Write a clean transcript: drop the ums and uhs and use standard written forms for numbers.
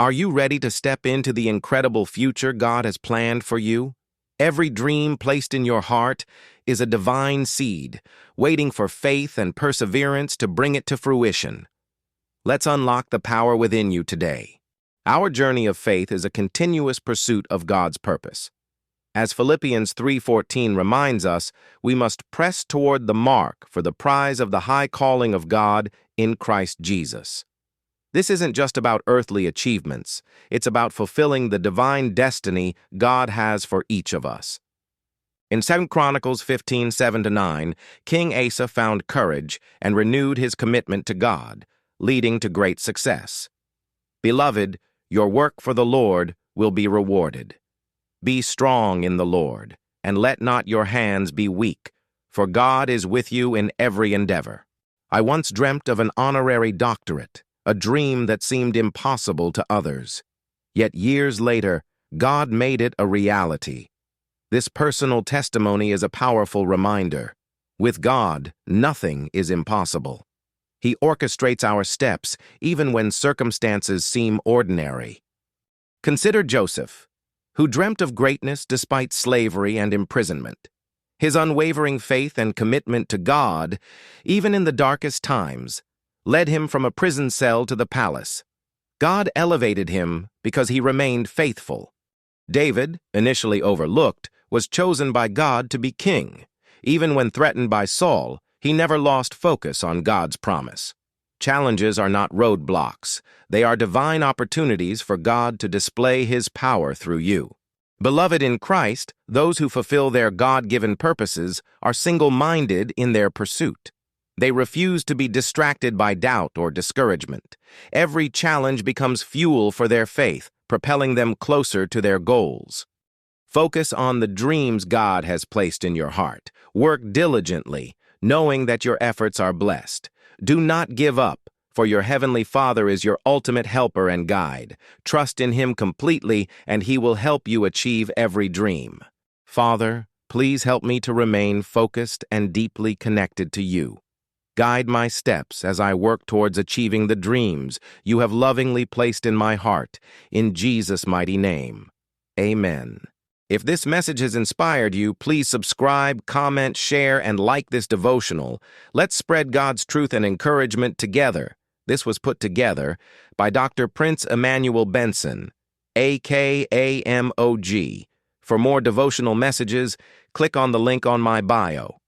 Are you ready to step into the incredible future God has planned for you? Every dream placed in your heart is a divine seed, waiting for faith and perseverance to bring it to fruition. Let's unlock the power within you today. Our journey of faith is a continuous pursuit of God's purpose. As Philippians 3:14 reminds us, we must press toward the mark for the prize of the high calling of God in Christ Jesus. This isn't just about earthly achievements. It's about fulfilling the divine destiny God has for each of us. In 2 Chronicles 15:7-9, King Asa found courage and renewed his commitment to God, leading to great success. Beloved, your work for the Lord will be rewarded. Be strong in the Lord, and let not your hands be weak, for God is with you in every endeavor. I once dreamt of an honorary doctorate, a dream that seemed impossible to others. Yet years later, God made it a reality. This personal testimony is a powerful reminder. With God, nothing is impossible. He orchestrates our steps, even when circumstances seem ordinary. Consider Joseph, who dreamt of greatness despite slavery and imprisonment. His unwavering faith and commitment to God, even in the darkest times, led him from a prison cell to the palace. God elevated him because he remained faithful. David, initially overlooked, was chosen by God to be king. Even when threatened by Saul, he never lost focus on God's promise. Challenges are not roadblocks. They are divine opportunities for God to display His power through you. Beloved in Christ, those who fulfill their God-given purposes are single-minded in their pursuit. They refuse to be distracted by doubt or discouragement. Every challenge becomes fuel for their faith, propelling them closer to their goals. Focus on the dreams God has placed in your heart. Work diligently, knowing that your efforts are blessed. Do not give up, for your Heavenly Father is your ultimate helper and guide. Trust in Him completely, and He will help you achieve every dream. Father, please help me to remain focused and deeply connected to You. Guide my steps as I work towards achieving the dreams You have lovingly placed in my heart. In Jesus' mighty name. Amen. If this message has inspired you, please subscribe, comment, share, and like this devotional. Let's spread God's truth and encouragement together. This was put together by Dr. Prince Emmanuel Benson, AKAMOG. For more devotional messages, click on the link on my bio.